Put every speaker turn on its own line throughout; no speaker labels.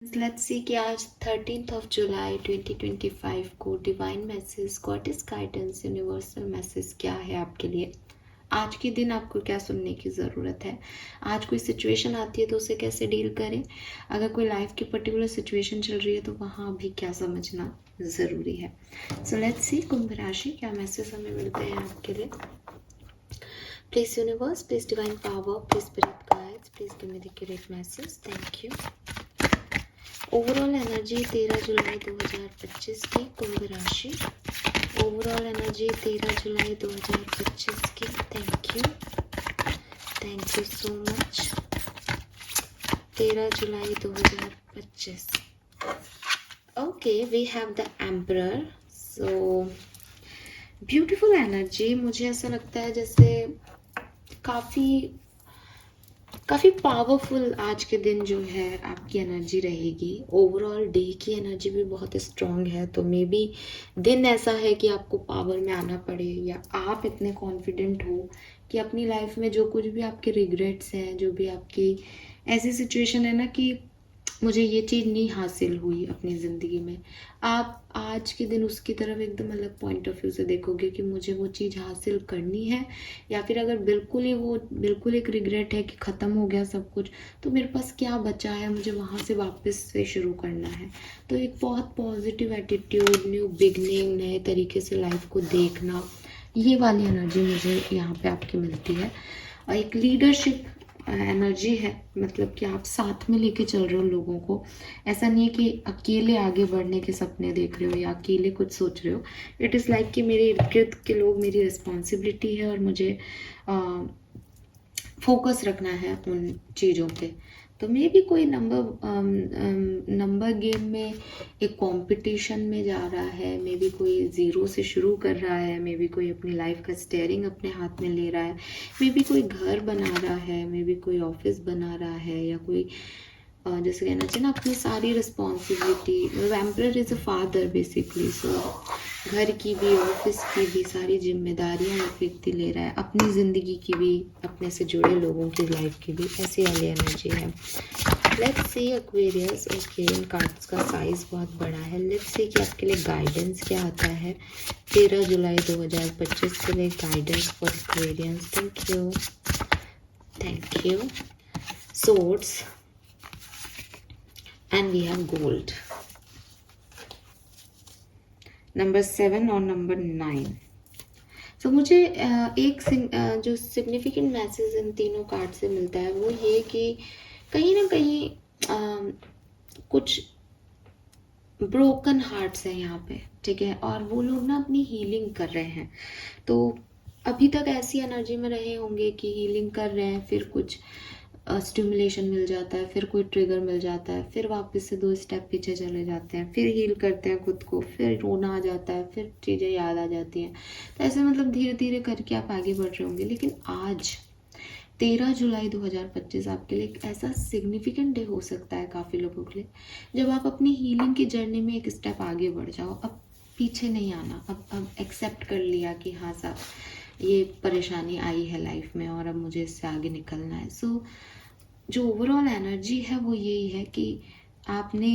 Let's see कि आज 13th of July 2025 को divine message, goddess guidance, universal message क्या है आपके लिए। आज के दिन आपको क्या सुनने की ज़रूरत है। आज कोई सिचुएशन आती है तो उसे कैसे डील करें। अगर कोई लाइफ की पर्टिकुलर सिचुएशन चल रही है तो वहाँ भी क्या समझना ज़रूरी है। सो लेट्स सी कुंभ राशि क्या मैसेज हमें मिलते हैं आपके लिए। Please universe, please divine power, please spirit guides, please give me the accurate message. Thank you. Overall energy 13 जुलाई 2025 की कुंभ राशि। ओवरऑल एनर्जी 13 जुलाई 2025 की। Thank you so much. 13 जुलाई 2025। Okay, we have the emperor. So beautiful energy. मुझे ऐसा लगता है जैसे काफ़ी पावरफुल आज के दिन जो है आपकी एनर्जी रहेगी। ओवरऑल डे की एनर्जी भी बहुत स्ट्रॉन्ग है, तो मे बी दिन ऐसा है कि आपको पावर में आना पड़े या आप इतने कॉन्फिडेंट हो कि अपनी लाइफ में जो कुछ भी आपके रिग्रेट्स हैं, जो भी आपकी ऐसी सिचुएशन है ना कि मुझे ये चीज़ नहीं हासिल हुई अपनी ज़िंदगी में, आप आज के दिन उसकी तरफ एकदम अलग पॉइंट ऑफ व्यू से देखोगे कि मुझे वो चीज़ हासिल करनी है। या फिर अगर बिल्कुल एक रिग्रेट है कि ख़त्म हो गया सब कुछ, तो मेरे पास क्या बचा है, मुझे वहाँ से वापस से शुरू करना है। तो एक बहुत पॉजिटिव एटीट्यूड, न्यू बिगनिंग, नए तरीके से लाइफ को देखना, ये वाली एनर्जी मुझे यहाँ पे आपकी मिलती है। और एक लीडरशिप एनर्जी है, मतलब कि आप साथ में लेके चल रहे हो लोगों को। ऐसा नहीं है कि अकेले आगे बढ़ने के सपने देख रहे हो या अकेले कुछ सोच रहे हो। इट इज़ लाइक कि मेरे इर्द गिर्द के लोग मेरी रिस्पॉन्सिबिलिटी है और मुझे फोकस रखना है उन चीज़ों पे। तो मे भी कोई नंबर गेम में एक कंपटीशन में जा रहा है, मे बी कोई ज़ीरो से शुरू कर रहा है, मे बी कोई अपनी लाइफ का स्टेयरिंग अपने हाथ में ले रहा है, मे बी कोई घर बना रहा है, मे बी कोई ऑफिस बना रहा है, या कोई जैसे कहना चाहिए ना अपनी सारी responsibility. Emperor is a father basically. So घर की भी, ऑफिस की भी सारी जिम्मेदारियां एक व्यक्ति ले रहा है, अपनी ज़िंदगी की भी, अपने से जुड़े लोगों की लाइफ की भी, ऐसी वाली एनर्जी है। Let's see Aquarius. Okay, in cards का साइज बहुत बड़ा है। लेट्स सी कि आपके लिए गाइडेंस क्या आता है 13 जुलाई 2025 के लिए। Guidance for Aquarians. Thank you. Swords and we have gold. Number 7 और नंबर 9। तो मुझे जो सिग्निफिकेंट मैसेज इन तीनों कार्ड से मिलता है वो ये कि कहीं ना कहीं कुछ ब्रोकन हार्ट्स हैं यहाँ पे, ठीक है, और वो लोग ना अपनी हीलिंग कर रहे हैं। तो अभी तक ऐसी एनर्जी में रहे होंगे कि हीलिंग कर रहे हैं, फिर कुछ स्टिमुलेशन मिल जाता है, फिर कोई ट्रिगर मिल जाता है, फिर वापस से 2 स्टेप पीछे चले जाते हैं, फिर हील करते हैं खुद को, फिर रोना आ जाता है, फिर चीज़ें याद आ जाती हैं। तो ऐसे मतलब धीरे धीरे करके आप आगे बढ़ रहे होंगे। लेकिन आज 13 जुलाई 2025 आपके लिए एक ऐसा सिग्निफिकेंट डे हो सकता है काफ़ी लोगों के लिए, जब आप अपनी हीलिंग की जर्नी में एक स्टेप आगे बढ़ जाओ। अब पीछे नहीं आना, अब एक्सेप्ट कर लिया कि हाँ साहब ये परेशानी आई है लाइफ में और अब मुझे इससे आगे निकलना है। सो जो ओवरऑल एनर्जी है वो यही है कि आपने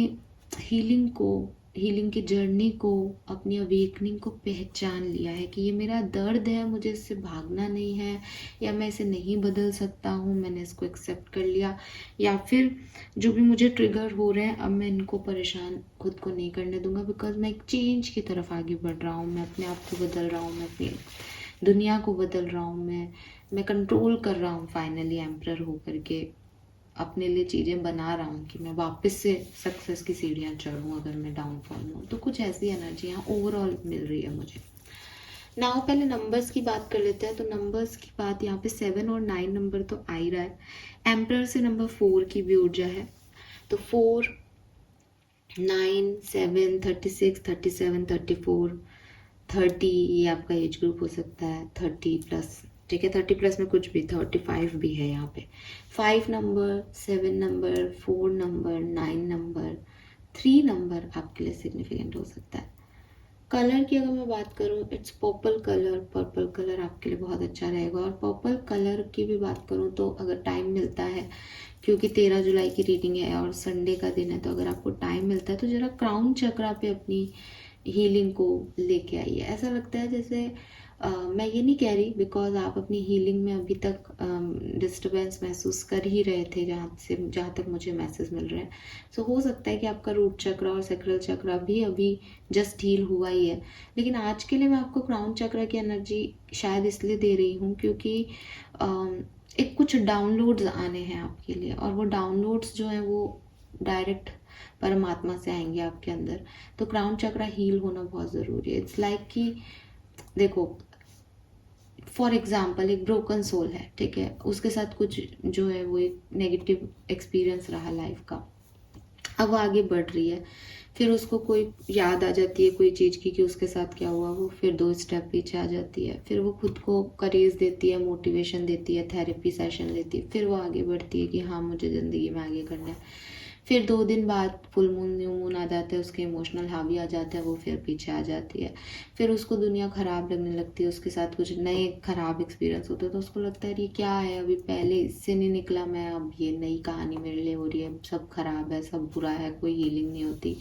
हीलिंग की जर्नी को, अपनी अवेकनिंग को पहचान लिया है कि ये मेरा दर्द है, मुझे इससे भागना नहीं है, या मैं इसे नहीं बदल सकता हूँ, मैंने इसको एक्सेप्ट कर लिया। या फिर जो भी मुझे ट्रिगर हो रहे हैं अब मैं इनको परेशान खुद को नहीं करने दूंगा, बिकॉज मैं एक चेंज की तरफ आगे बढ़ रहा हूँ, मैं अपने आप को बदल रहा हूँ, मैं अपनी दुनिया को बदल रहा हूँ, मैं कंट्रोल कर रहा हूँ फाइनली एम्परर होकर के, अपने लिए चीज़ें बना रहा हूँ कि मैं वापस से सक्सेस की सीढ़ियाँ चढ़ूँ अगर मैं डाउनफॉल में हूँ। तो कुछ ऐसी एनर्जी यहाँ ओवरऑल मिल रही है मुझे। नाउ पहले नंबर्स की बात कर लेते हैं। तो नंबर्स की बात यहाँ पे 7 और 9 नंबर तो आ ही रहा है। एम्परर से नंबर 4 की भी ऊर्जा है। तो 4, 9, 7, 36, 37, 34, 30, ये आपका एज ग्रुप हो सकता है 30+, ठीक है। 30+ में कुछ भी, 35 भी है यहाँ पे। 5 number, 7 number, 4 number, 9 number, 3 number आपके लिए सिग्निफिकेंट हो सकता है। कलर की अगर मैं बात करूँ, it's purple colour. Purple colour आपके लिए बहुत अच्छा रहेगा। और पर्पल कलर की भी बात करूँ तो अगर टाइम मिलता है, क्योंकि 13 जुलाई की रीडिंग है और संडे का दिन है, तो अगर आपको टाइम मिलता है तो ज़रा क्राउन चक्रा पे अपनी हीलिंग को लेके आइए। ऐसा लगता है जैसे मैं ये नहीं कह रही, बिकॉज आप अपनी हीलिंग में अभी तक डिस्टरबेंस महसूस कर ही रहे थे, जहाँ तक मुझे मैसेज मिल रहे हैं। सो हो सकता है कि आपका रूट चक्रा और सैक्रल चक्रा भी अभी जस्ट हील हुआ ही है। लेकिन आज के लिए मैं आपको क्राउन चक्रा की एनर्जी शायद इसलिए दे रही हूँ क्योंकि एक कुछ डाउनलोड्स आने हैं आपके लिए, और वो डाउनलोड्स जो हैं वो डायरेक्ट परमात्मा से आएंगे आपके अंदर। तो क्राउन चक्रा हील होना बहुत ज़रूरी है। इट्स लाइक कि देखो, फॉर एग्जाम्पल एक ब्रोकन सोल है, ठीक है, उसके साथ कुछ जो है वो एक नेगेटिव एक्सपीरियंस रहा लाइफ का। अब वो आगे बढ़ रही है, फिर उसको कोई याद आ जाती है कोई चीज़ की कि उसके साथ क्या हुआ, वो फिर 2 स्टेप पीछे आ जाती है, फिर वो खुद को करेज देती है, मोटिवेशन देती है, थेरेपी सेशन लेती है, फिर वो आगे बढ़ती है कि हाँ मुझे ज़िंदगी में आगे करना है। फिर 2 दिन बाद फुल मून न्यू मून आ जाता है, उसके इमोशनल हावी आ जाता है, वो फिर पीछे आ जाती है। फिर उसको दुनिया ख़राब लगने लगती है, उसके साथ कुछ नए ख़राब एक्सपीरियंस होते हैं, तो उसको लगता है ये क्या है, अभी पहले इससे नहीं निकला मैं, अब ये नई कहानी मेरे लिए हो रही है, सब ख़राब है, सब बुरा है, कोई हीलिंग नहीं होती।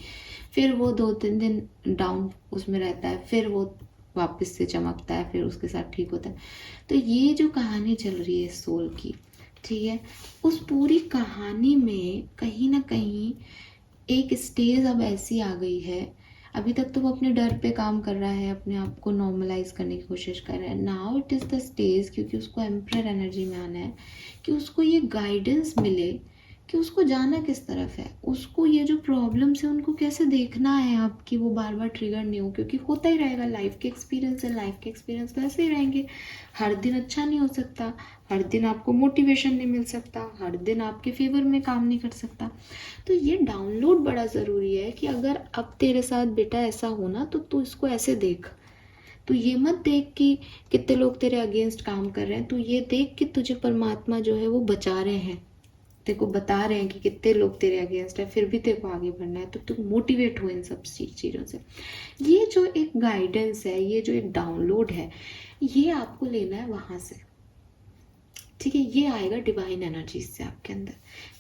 फिर वो 2-3 दिन डाउन उसमें रहता है, फिर वो वापस से चमकता है, फिर उसके साथ ठीक होता है। तो ये जो कहानी चल रही है सोल की, ठीक है, उस पूरी कहानी में कहीं ना कहीं एक स्टेज अब ऐसी आ गई है। अभी तक तो वो अपने डर पे काम कर रहा है, अपने आप को नॉर्मलाइज करने की कोशिश कर रहा है। Now it is the stage, क्योंकि उसको एम्परर एनर्जी में आना है, कि उसको ये गाइडेंस मिले कि उसको जाना किस तरफ है, उसको ये जो प्रॉब्लम्स है उनको कैसे देखना है आपकी, वो बार बार ट्रिगर नहीं हो, क्योंकि होता ही रहेगा, लाइफ के एक्सपीरियंस है, लाइफ के एक्सपीरियंस तो ऐसे ही रहेंगे। हर दिन अच्छा नहीं हो सकता, हर दिन आपको मोटिवेशन नहीं मिल सकता, हर दिन आपके फेवर में काम नहीं कर सकता। तो ये डाउनलोड बड़ा ज़रूरी है कि अगर अब तेरे साथ बेटा ऐसा होना तो तू इसको ऐसे देख। तू ये मत देख कि कितने लोग तेरे अगेंस्ट काम कर रहे हैं, तू ये देख कि तुझे परमात्मा जो है वो बचा रहे हैं, तेरे को बता रहे हैं कि कितने लोग तेरे अगेंस्ट है, फिर भी तेरे को आगे बढ़ना है। तो तू मोटिवेट हो इन सब चीज़ों से। ये जो एक गाइडेंस है, ये जो एक डाउनलोड है, ये आपको लेना है वहाँ से, ठीक है। ये आएगा डिवाइन एनर्जीज से आपके अंदर।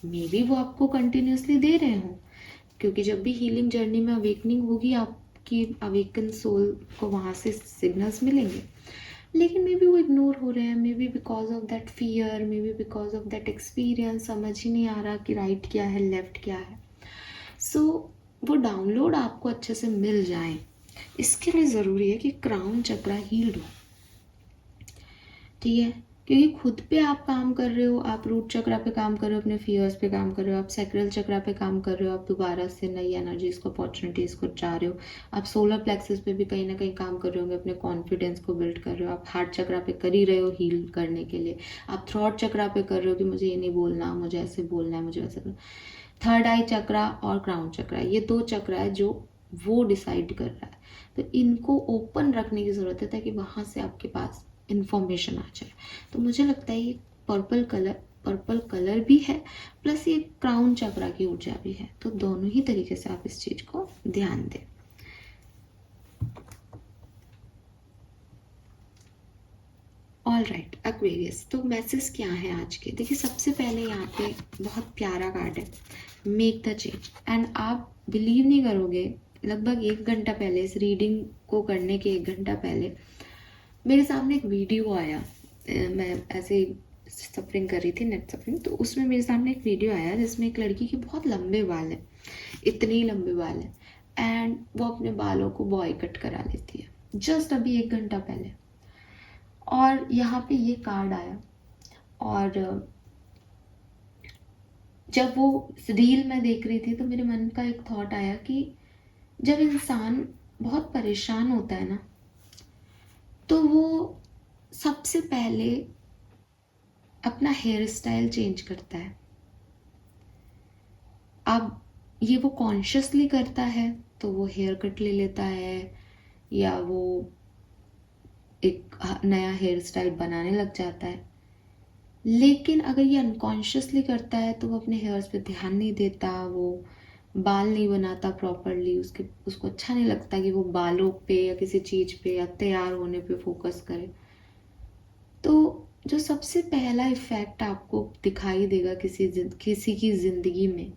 मे बी वो आपको कंटिन्यूसली दे रहे हो, क्योंकि जब भी हीलिंग जर्नी में अवेकनिंग होगी, आपकी अवेकन सोल को वहाँ से सिग्नल्स मिलेंगे। लेकिन मे बी वो इग्नोर हो रहे हैं, may be because of that fear, may be because of that experience, समझ ही नहीं आ रहा कि राइट क्या है लेफ्ट क्या है। सो वो डाउनलोड आपको अच्छे से मिल जाए, इसके लिए ज़रूरी है कि क्राउन चक्रा हील्ड हो, ठीक है। क्योंकि खुद पे आप काम कर रहे हो, आप रूट चक्रा पे काम कर रहे हो, अपने फियर्स पे काम कर रहे हो, आप सैक्रल चक्रा पे काम कर रहे हो, आप दोबारा से नई एनर्जीज को, अपॉर्चुनिटीज़ को चाह रहे हो, आप सोलर प्लेक्सस पे भी कहीं ना कहीं काम कर रहे होंगे, अपने कॉन्फिडेंस को बिल्ड कर रहे हो, आप हार्ट चक्रा पे कर ही रहे हो हील करने के लिए, आप थ्रॉट चक्रा पे कर रहे हो कि मुझे ये नहीं बोलना, मुझे ऐसे बोलना है, मुझे वैसे करना। थर्ड आई चक्रा और क्राउन चक्रा, ये 2 चक्रा है जो वो डिसाइड कर रहा है। तो इनको ओपन रखने की ज़रूरत है ताकि वहाँ से आपके पास इंफॉर्मेशन आ जाए। तो मुझे लगता है ये पर्पल कलर भी है, प्लस ये क्राउन चक्रा की ऊर्जा भी है। तो दोनों ही तरीके से आप इस चीज़ को ध्यान दें। ऑल राइट एक्वेरियस, तो मैसेज क्या है आज के? देखिए, सबसे पहले यहाँ पे बहुत प्यारा कार्ड है, मेक द चेंज। एंड आप बिलीव नहीं करोगे, लगभग 1 घंटा पहले, इस रीडिंग को करने के 1 घंटा पहले मेरे सामने एक वीडियो आया। मैं ऐसे सफरिंग कर रही थी, नेट सफरिंग, तो उसमें मेरे सामने एक वीडियो आया जिसमें एक लड़की के बहुत लंबे बाल हैं, इतने ही लंबे बाल हैं, एंड वो अपने बालों को बॉय कट करा लेती है, जस्ट अभी 1 घंटा पहले। और यहाँ पे ये कार्ड आया, और जब वो रील मैं देख रही थी तो मेरे मन का एक थॉट आया कि जब इंसान बहुत परेशान होता है ना, तो वो सबसे पहले अपना हेयर स्टाइल चेंज करता है। अब ये वो कॉन्शियसली करता है तो वो हेयर कट ले लेता है, या वो एक नया हेयर स्टाइल बनाने लग जाता है। लेकिन अगर ये अनकॉन्शियसली करता है तो वो अपने हेयर्स पे ध्यान नहीं देता, वो बाल नहीं बनाता प्रॉपरली, उसको अच्छा नहीं लगता कि वो बालों पे या किसी चीज़ पे या तैयार होने पे फोकस करे, तो जो सबसे पहला इफेक्ट आपको दिखाई देगा किसी की ज़िंदगी में,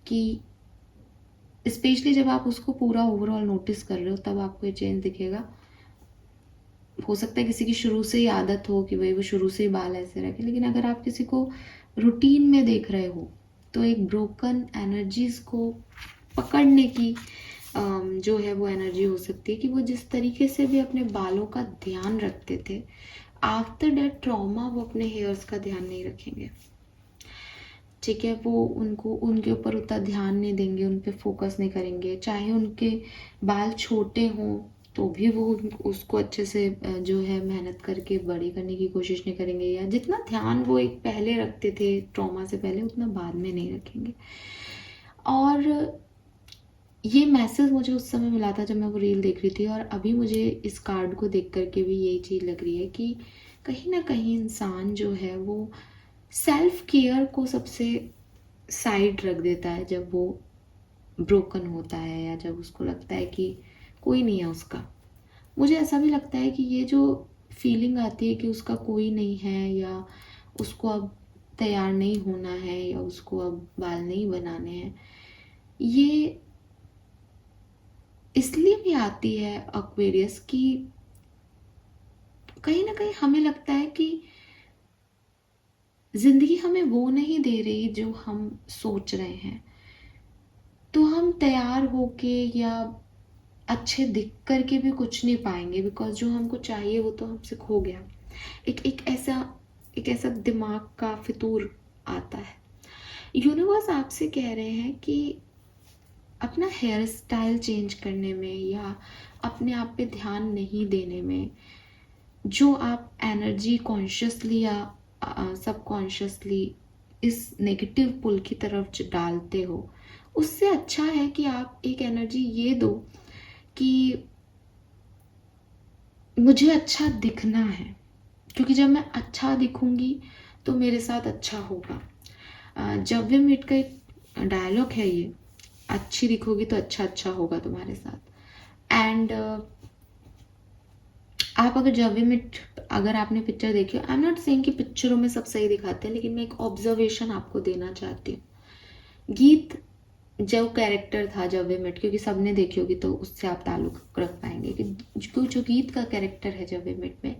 कि स्पेशली जब आप उसको पूरा ओवरऑल नोटिस कर रहे हो तब आपको ये चेंज दिखेगा। हो सकता है किसी की शुरू से ही आदत हो कि भाई वो शुरू से ही बाल ऐसे रखे, लेकिन अगर आप किसी को रूटीन में देख रहे हो तो एक ब्रोकन एनर्जीज को पकड़ने की जो है वो एनर्जी हो सकती है कि वो जिस तरीके से भी अपने बालों का ध्यान रखते थे, आफ्टर डेट ट्रॉमा वो अपने हेयर्स का ध्यान नहीं रखेंगे। ठीक है, वो उनको उनके ऊपर उतना ध्यान नहीं देंगे, उन पे फोकस नहीं करेंगे, चाहे उनके बाल छोटे हों तो भी वो उसको अच्छे से जो है मेहनत करके बड़ी करने की कोशिश नहीं करेंगे, या जितना ध्यान वो एक पहले रखते थे ट्रॉमा से पहले उतना बाद में नहीं रखेंगे। और ये मैसेज मुझे उस समय मिला था जब मैं वो रील देख रही थी, और अभी मुझे इस कार्ड को देख करके भी यही चीज़ लग रही है कि कहीं ना कहीं इंसान जो है वो सेल्फ केयर को सबसे साइड रख देता है जब वो ब्रोकन होता है, या जब उसको लगता है कि कोई नहीं है उसका। मुझे ऐसा भी लगता है कि ये जो फीलिंग आती है कि उसका कोई नहीं है, या उसको अब तैयार नहीं होना है, या उसको अब बाल नहीं बनाने हैं, ये इसलिए भी आती है एक्वेरियस कि कहीं ना कहीं हमें लगता है कि जिंदगी हमें वो नहीं दे रही जो हम सोच रहे हैं, तो हम तैयार होके या अच्छे दिख करके भी कुछ नहीं पाएंगे, बिकॉज जो हमको चाहिए वो तो हमसे खो गया। एक एक ऐसा दिमाग का फितूर आता है। यूनिवर्स आपसे कह रहे हैं कि अपना हेयर स्टाइल चेंज करने में या अपने आप पे ध्यान नहीं देने में, जो आप एनर्जी कॉन्शियसली या सबकॉन्शियसली इस नेगेटिव पुल की तरफ डालते हो, उससे अच्छा है कि आप एक एनर्जी ये दो कि मुझे अच्छा दिखना है, क्योंकि जब मैं अच्छा दिखूंगी तो मेरे साथ अच्छा होगा। जब वी मीट का एक डायलॉग है ये, अच्छी दिखोगी तो अच्छा अच्छा होगा तुम्हारे साथ। एंड आप अगर जब वी मीट, अगर आपने पिक्चर देखी, आई एम नॉट सेइंग कि पिक्चरों में सब सही दिखाते हैं, लेकिन मैं एक ऑब्जर्वेशन आपको देना चाहती हूँ। गीत जो कैरेक्टर था जब वी मेट, क्योंकि सबने देखी होगी तो उससे आप ताल्लुक रख पाएंगे कि जो गीत का कैरेक्टर है जब वी मेट में,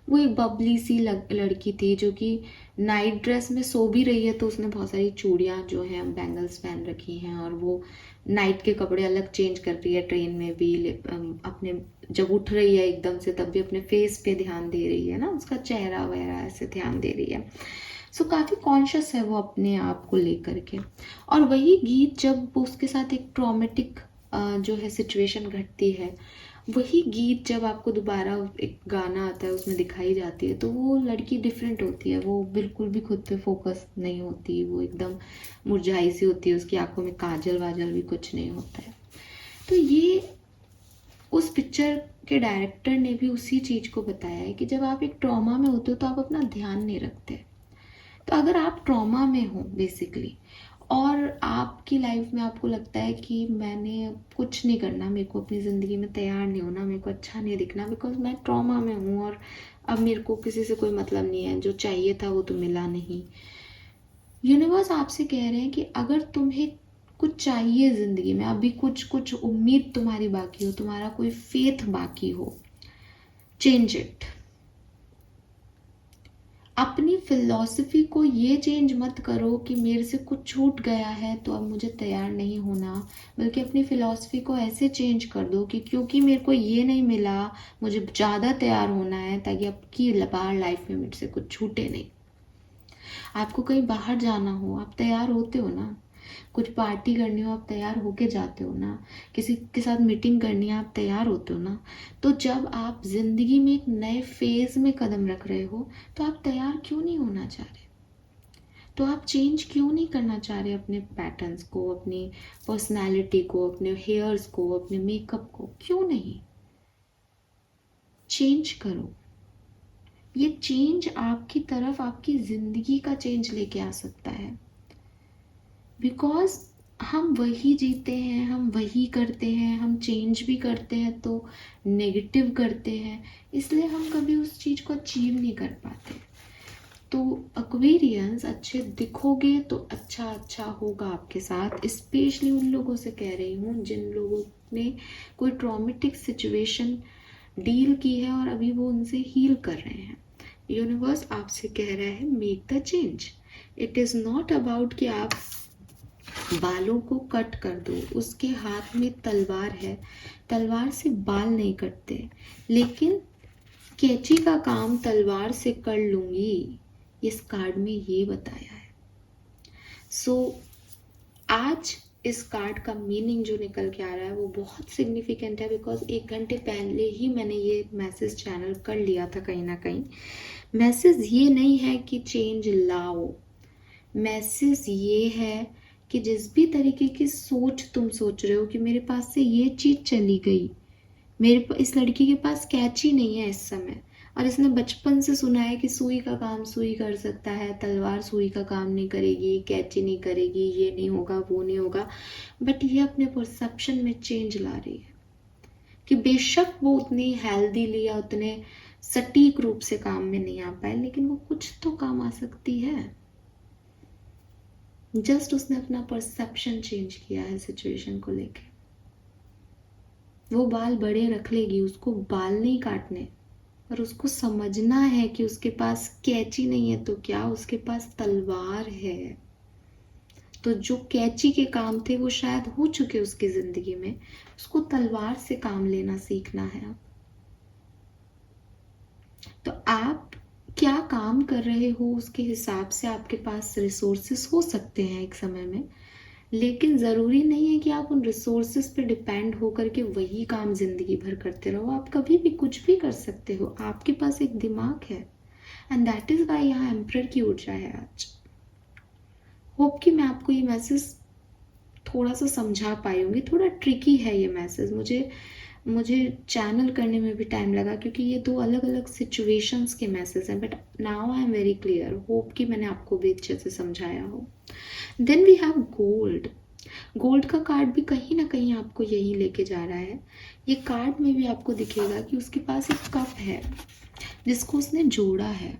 वो एक बबली सी लड़की थी जो कि नाइट ड्रेस में सो भी रही है, तो उसने बहुत सारी चूड़ियाँ जो हैं बैंगल्स पहन रखी हैं, और वो नाइट के कपड़े अलग चेंज कर रही है ट्रेन में भी, अपने जब उठ रही है एकदम से तब भी अपने फेस पे ध्यान दे रही है ना, उसका चेहरा वगैरह ऐसे ध्यान दे रही है। सो काफ़ी कॉन्शियस है वो अपने आप को लेकर के। और वही गीत जब वो उसके साथ एक ट्रॉमेटिक जो है सिचुएशन घटती है, वही गीत जब आपको दोबारा एक गाना आता है उसमें दिखाई जाती है, तो वो लड़की डिफरेंट होती है, वो बिल्कुल भी खुद पे फोकस नहीं होती, वो एकदम मुरझाई सी होती है, उसकी आंखों में काजल वाजल भी कुछ नहीं होता है। तो ये उस पिक्चर के डायरेक्टर ने भी उसी चीज़ को बताया है कि जब आप एक ट्रॉमा में होते हो तो आप अपना ध्यान नहीं रखते। तो अगर आप ट्रॉमा में हो बेसिकली, और आपकी लाइफ में आपको लगता है कि मैंने कुछ नहीं करना, मेरे को अपनी ज़िंदगी में तैयार नहीं होना, मेरे को अच्छा नहीं दिखना, बिकॉज मैं ट्रॉमा में हूँ और अब मेरे को किसी से कोई मतलब नहीं है, जो चाहिए था वो तो मिला नहीं। यूनिवर्स आपसे कह रहे हैं कि अगर तुम्हें कुछ चाहिए ज़िंदगी में, अभी कुछ कुछ उम्मीद तुम्हारी बाकी हो, तुम्हारा कोई फेथ बाकी हो, चेंज इट। अपनी फिलॉसफी को ये चेंज मत करो कि मेरे से कुछ छूट गया है तो अब मुझे तैयार नहीं होना, बल्कि अपनी फिलॉसफी को ऐसे चेंज कर दो कि क्योंकि मेरे को ये नहीं मिला, मुझे ज़्यादा तैयार होना है ताकि अब की बार लाइफ में मेरे से कुछ छूटे नहीं। आपको कहीं बाहर जाना हो आप तैयार होते हो ना, कुछ पार्टी करनी हो आप तैयार होके जाते हो ना, किसी के साथ मीटिंग करनी है आप तैयार होते हो ना। तो जब आप जिंदगी में एक नए फेज में कदम रख रहे हो तो आप तैयार क्यों नहीं होना चाह रहे? तो आप चेंज क्यों नहीं करना चाह रहे अपने पैटर्न्स को, अपनी पर्सनालिटी को, अपने हेयर्स को, अपने मेकअप को? क्यों नहीं? चेंज करो। ये चेंज आपकी तरफ आपकी जिंदगी का चेंज लेके आ सकता है, बिकॉज हम वही जीते हैं, हम वही करते हैं, हम चेंज भी करते हैं तो नेगेटिव करते हैं, इसलिए हम कभी उस चीज़ को अचीव नहीं कर पाते। तो एक्वेरियंस, अच्छे दिखोगे तो अच्छा अच्छा होगा आपके साथ। स्पेशली उन लोगों से कह रही हूँ जिन लोगों ने कोई ट्रॉमेटिक सिचुएशन डील की है और अभी वो उनसे हील कर रहे हैं। यूनिवर्स आपसे कह रहा है make the change. It is not about कि आप बालों को कट कर दो। उसके हाथ में तलवार है, तलवार से बाल नहीं कटते, लेकिन कैंची का काम तलवार से कर लूंगी, इस कार्ड में ये बताया है। सो आज इस कार्ड का मीनिंग जो निकल के आ रहा है वो बहुत सिग्निफिकेंट है, बिकॉज 1 घंटे पहले ही मैंने ये मैसेज चैनल कर लिया था। कहीं ना कहीं मैसेज ये नहीं है कि चेंज लाओ, मैसेज ये है कि जिस भी तरीके की सोच तुम सोच रहे हो कि मेरे पास से ये चीज़ चली गई, इस लड़की के पास कैची नहीं है इस समय, और इसने बचपन से सुना है कि सुई का काम सुई कर सकता है, तलवार सुई का काम नहीं करेगी, कैची नहीं करेगी, ये नहीं होगा, वो नहीं होगा। बट ये अपने परसेप्शन में चेंज ला रही है कि बेशक वो उतनी हेल्दीली या उतने सटीक रूप से काम में नहीं आ पाए, लेकिन वो कुछ तो काम आ सकती है। जस्ट उसने अपना परसेप्शन चेंज किया है सिचुएशन को लेके। वो बाल बड़े रख लेगी, उसको बाल नहीं काटने, पर उसको समझना है कि उसके पास कैंची नहीं है तो क्या, उसके पास तलवार है। तो जो कैंची के काम थे वो शायद हो चुके उसकी जिंदगी में, उसको तलवार से काम लेना सीखना है अब। तो आप क्या काम कर रहे हो उसके हिसाब से आपके पास रिसोर्सेस हो सकते हैं एक समय में, लेकिन ज़रूरी नहीं है कि आप उन रिसोर्सेस पे डिपेंड होकर के वही काम ज़िंदगी भर करते रहो। आप कभी भी कुछ भी कर सकते हो, आपके पास एक दिमाग है, एंड दैट इज़ वाई यहाँ एम्परर की ऊर्जा है आज। होप कि मैं आपको ये मैसेज थोड़ा सा समझा पाई होंगी। थोड़ा ट्रिकी है ये मैसेज, मुझे चैनल करने में भी टाइम लगा क्योंकि ये 2 अलग अलग सिचुएशंस के मैसेज हैं, but now I am very clear. Hope कि मैंने आपको भी अच्छे से समझाया हो। Then we have gold. Gold का कार्ड भी कहीं ना कहीं आपको यही लेके जा रहा है। ये कार्ड में भी आपको दिखेगा कि उसके पास एक कप है जिसको उसने जोड़ा है।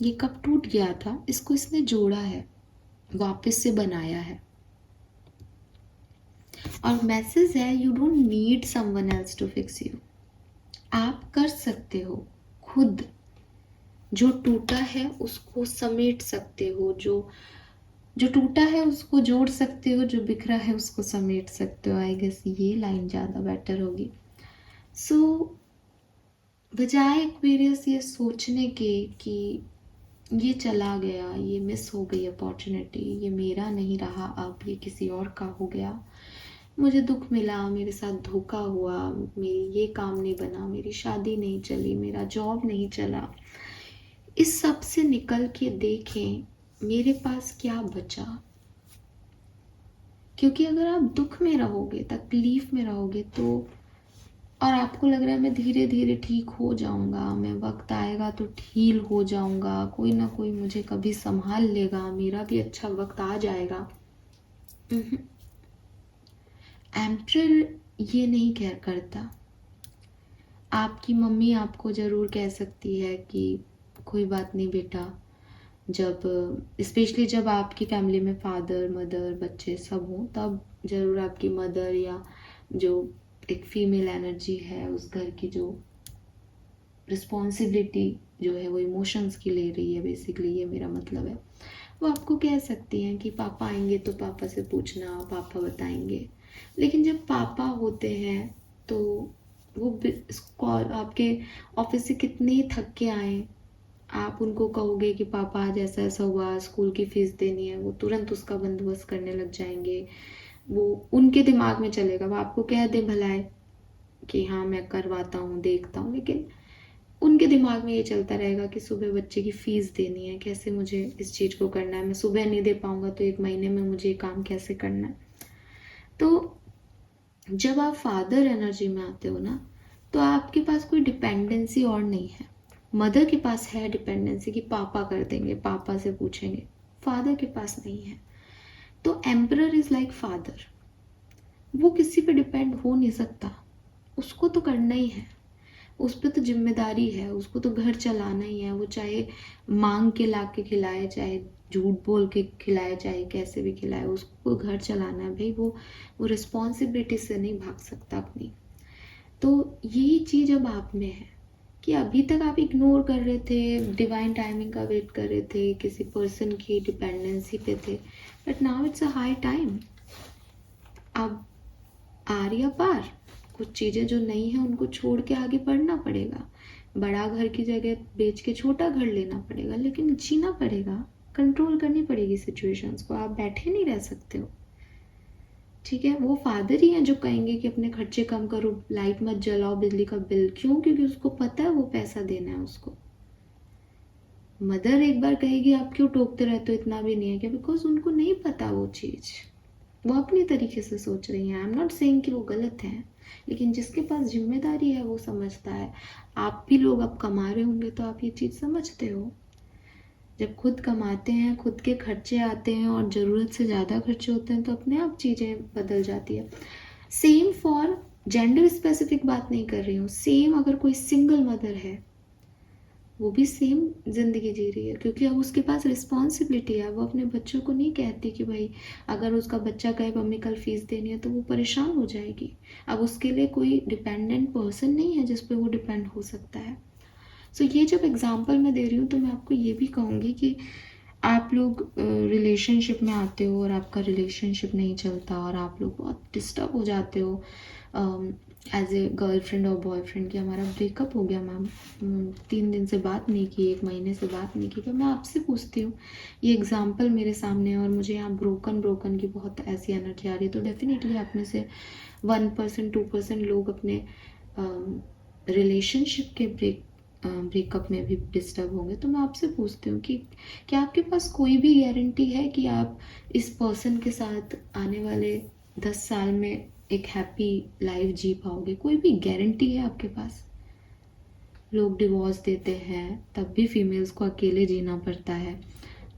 ये कप टूट गया था, इसको इसने जोड़ा है, वापस से बनाया है। और मैसेज है you don't need someone else to fix you. आप कर सकते हो खुद, जो टूटा है उसको समेट सकते हो, जो टूटा है उसको जोड़ सकते हो, जो बिखरा है उसको समेट सकते हो। आई गेस ये लाइन ज़्यादा बेटर होगी। सो बजाय एक्वेरियस ये सोचने के कि ये चला गया, ये मिस हो गई अपॉर्चुनिटी, ये मेरा नहीं रहा, अब ये किसी और का हो गया, मुझे दुख मिला, मेरे साथ धोखा हुआ, मेरी ये काम नहीं बना, मेरी शादी नहीं चली, मेरा जॉब नहीं चला, इस सब से निकल के देखें मेरे पास क्या बचा। क्योंकि अगर आप दुख में रहोगे, तकलीफ में रहोगे, तो और आपको लग रहा है मैं धीरे धीरे ठीक हो जाऊंगा, मैं वक्त आएगा तो हील हो जाऊंगा, कोई ना कोई मुझे कभी संभाल लेगा, मेरा भी अच्छा वक्त आ जाएगा। एम्परर ये नहीं कह करता। आपकी मम्मी आपको ज़रूर कह सकती है कि कोई बात नहीं बेटा, जब स्पेशली जब आपकी फैमिली में फादर मदर बच्चे सब हों, तब ज़रूर आपकी मदर या जो एक फीमेल एनर्जी है उस घर की, जो रिस्पॉन्सिबिलिटी जो है वो इमोशंस की ले रही है, बेसिकली ये मेरा मतलब है, वो आपको कह सकती हैं कि पापा आएंगे तो पापा से पूछना, पापा बताएंगे। लेकिन जब पापा होते हैं तो वो कॉल आपके ऑफिस से कितने थक के आए, आप उनको कहोगे कि पापा आज ऐसा ऐसा हुआ, स्कूल की फीस देनी है, वो तुरंत उसका बंदोबस्त करने लग जाएंगे। वो उनके दिमाग में चलेगा, वो आपको कह दे भलाए कि हाँ मैं करवाता हूँ देखता हूँ, लेकिन उनके दिमाग में ये चलता रहेगा कि सुबह बच्चे की फीस देनी है, कैसे मुझे इस चीज़ को करना है, मैं सुबह नहीं दे पाऊंगा तो 1 महीने में मुझे ये काम कैसे करना है। तो जब आप फादर एनर्जी में आते हो ना, तो आपके पास कोई डिपेंडेंसी और नहीं है। मदर के पास है डिपेंडेंसी कि पापा कर देंगे, पापा से पूछेंगे, फादर के पास नहीं है। तो एम्परर इज लाइक फादर, वो किसी पे डिपेंड हो नहीं सकता, उसको तो करना ही है, उस पर तो जिम्मेदारी है, उसको तो घर चलाना ही है, वो चाहे मांग के ला के खिलाए, चाहे झूठ बोल के खिलाए, चाहे कैसे भी खिलाए, उसको घर चलाना है भाई, वो रिस्पॉन्सिबिलिटी से नहीं भाग सकता अपनी। तो यही चीज़ अब आप में है कि अभी तक आप इग्नोर कर रहे थे, डिवाइन टाइमिंग का वेट कर रहे थे, किसी पर्सन की डिपेंडेंसी पे थे, but now it's a high time. अब आर या पार, कुछ चीज़ें जो नहीं है उनको छोड़ के आगे बढ़ना पड़ेगा, बड़ा घर की जगह बेच के छोटा घर लेना पड़ेगा, लेकिन जीना पड़ेगा, कंट्रोल करनी पड़ेगी सिचुएशंस को, आप बैठे नहीं रह सकते हो। ठीक है, वो फादर ही हैं जो कहेंगे कि अपने खर्चे कम करो, लाइट मत जलाओ, बिजली का बिल क्यों, क्योंकि उसको पता है वो पैसा देना है उसको। मदर एक बार कहेगी आप क्यों टोकते रहते हो, इतना भी नहीं है क्या, बिकॉज उनको नहीं पता वो चीज़, वो अपनी तरीके से सोच रही हैं। आई एम नॉट सेइंग कि वो गलत हैं, लेकिन जिसके पास जिम्मेदारी है वो समझता है। आप भी लोग अब कमा रहे होंगे तो आप ये चीज़ समझते हो, जब खुद कमाते हैं, खुद के खर्चे आते हैं और ज़रूरत से ज़्यादा खर्चे होते हैं तो अपने आप चीज़ें बदल जाती है। सेम फॉर जेंडर स्पेसिफिक बात नहीं कर रही हूँ, सेम अगर कोई सिंगल मदर है वो भी सेम ज़िंदगी जी रही है, क्योंकि अब उसके पास रिस्पॉन्सिबिलिटी है। वो अपने बच्चों को नहीं कहती कि भाई अगर उसका बच्चा कहे मम्मी कल फीस देनी है तो वो परेशान हो जाएगी। अब उसके लिए कोई डिपेंडेंट पर्सन नहीं है जिस पे वो डिपेंड हो सकता है। सो ये जब एग्जांपल मैं दे रही हूँ तो मैं आपको ये भी कहूँगी कि आप लोग रिलेशनशिप में आते हो और आपका रिलेशनशिप नहीं चलता और आप लोग बहुत डिस्टर्ब हो जाते हो एज ए गर्लफ्रेंड और बॉयफ्रेंड कि हमारा ब्रेकअप हो गया मैम, 3 दिन से बात नहीं की, 1 महीने से बात नहीं की। तो मैं आपसे पूछती हूँ, ये एग्जांपल मेरे सामने है और मुझे यहाँ ब्रोकन की बहुत ऐसी एनर्जी आ रही है, तो डेफिनेटली आप में से 1% 2% लोग अपने रिलेशनशिप के ब्रेकअप में भी डिस्टर्ब होंगे। तो मैं आपसे पूछती हूँ कि क्या आपके पास कोई भी गारंटी है कि आप इस पर्सन के साथ आने वाले 10 साल में एक हैप्पी लाइफ जी पाओगे? कोई भी गारंटी है आपके पास? लोग डिवोर्स देते हैं तब भी फीमेल्स को अकेले जीना पड़ता है,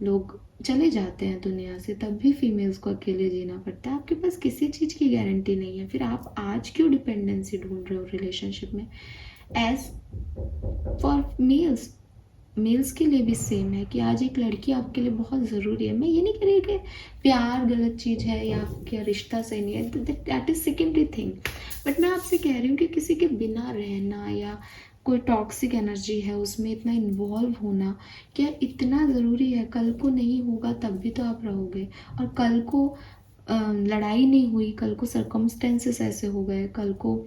लोग चले जाते हैं दुनिया से तब भी फीमेल्स को अकेले जीना पड़ता है। आपके पास किसी चीज़ की गारंटी नहीं है, फिर आप आज क्यों डिपेंडेंसी ढूंढ रहे हो रिलेशनशिप में? एज फॉर मेल्स के लिए भी सेम है कि आज एक लड़की आपके लिए बहुत ज़रूरी है। मैं ये नहीं कह रही कि प्यार गलत चीज़ है या क्या रिश्ता सही नहीं है, that is secondary thing, but मैं आपसे कह रही हूँ कि किसी के बिना रहना या कोई टॉक्सिक एनर्जी है उसमें इतना इन्वॉल्व होना क्या इतना ज़रूरी है? कल को नहीं होगा तब भी तो आप रहोगे, और कल को लड़ाई नहीं हुई, कल को सर्कमस्टेंसेस ऐसे हो गए, कल को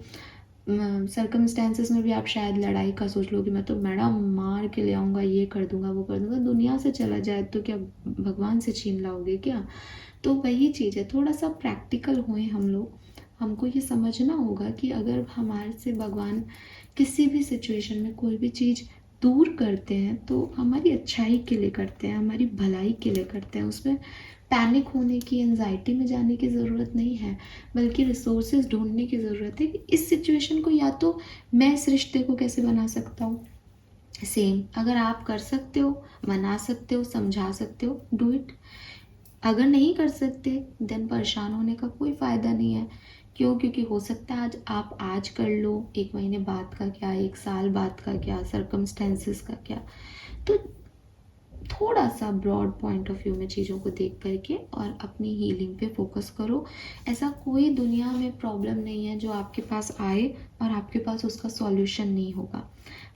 सर्कमस्टेंसेस में भी आप शायद लड़ाई का सोच लो कि मैं तो मैडम मार के ले आऊँगा, ये कर दूंगा वो कर दूंगा, दुनिया से चला जाए तो क्या भगवान से छीन लाओगे क्या? तो वही चीज़ है, थोड़ा सा प्रैक्टिकल हुए हम लोग। हमको ये समझना होगा कि अगर हमारे से भगवान किसी भी सिचुएशन में कोई भी चीज़ दूर करते हैं तो हमारी अच्छाई के लिए करते हैं, हमारी भलाई के लिए करते हैं। उसमें पैनिक होने की, एंजाइटी में जाने की ज़रूरत नहीं है, बल्कि रिसोर्सेज ढूंढने की ज़रूरत है कि इस सिचुएशन को या तो मैं इस रिश्ते को कैसे बना सकता हूँ। सेम अगर आप कर सकते हो, मना सकते हो, समझा सकते हो, डू इट। अगर नहीं कर सकते देन परेशान होने का कोई फ़ायदा नहीं है। क्यों? क्योंकि हो सकता है आज आप कर लो, 1 महीने बाद का क्या, 1 साल बाद का क्या, सर्कमस्टेंसेस का क्या। तो थोड़ा सा ब्रॉड पॉइंट ऑफ व्यू में चीज़ों को देख करके और अपनी हीलिंग पे फोकस करो। ऐसा कोई दुनिया में प्रॉब्लम नहीं है जो आपके पास आए और आपके पास उसका सॉल्यूशन नहीं होगा।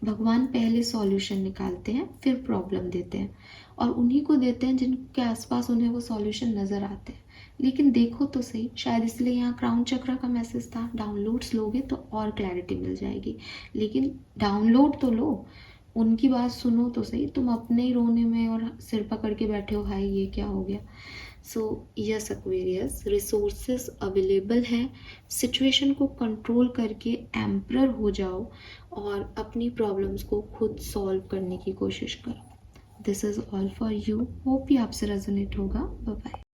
भगवान पहले सॉल्यूशन निकालते हैं फिर प्रॉब्लम देते हैं, और उन्हीं को देते हैं जिनके आसपास उन्हें वो सॉल्यूशन नज़र आते हैं। लेकिन देखो तो सही, शायद इसलिए यहाँ क्राउन चक्र का मैसेज था, डाउनलोड्स लोगे तो और क्लैरिटी मिल जाएगी। लेकिन डाउनलोड तो लो, उनकी बात सुनो तो सही, तुम अपने ही रोने में और सिर पकड़ के बैठे हो, हाय ये क्या हो गया। So yes Aquarius, resources available हैं, सिचुएशन को कंट्रोल करके एम्परर हो जाओ और अपनी प्रॉब्लम्स को खुद सॉल्व करने की कोशिश करो। This is all for you, hope ये आपसे रेजोनेट होगा। Bye bye.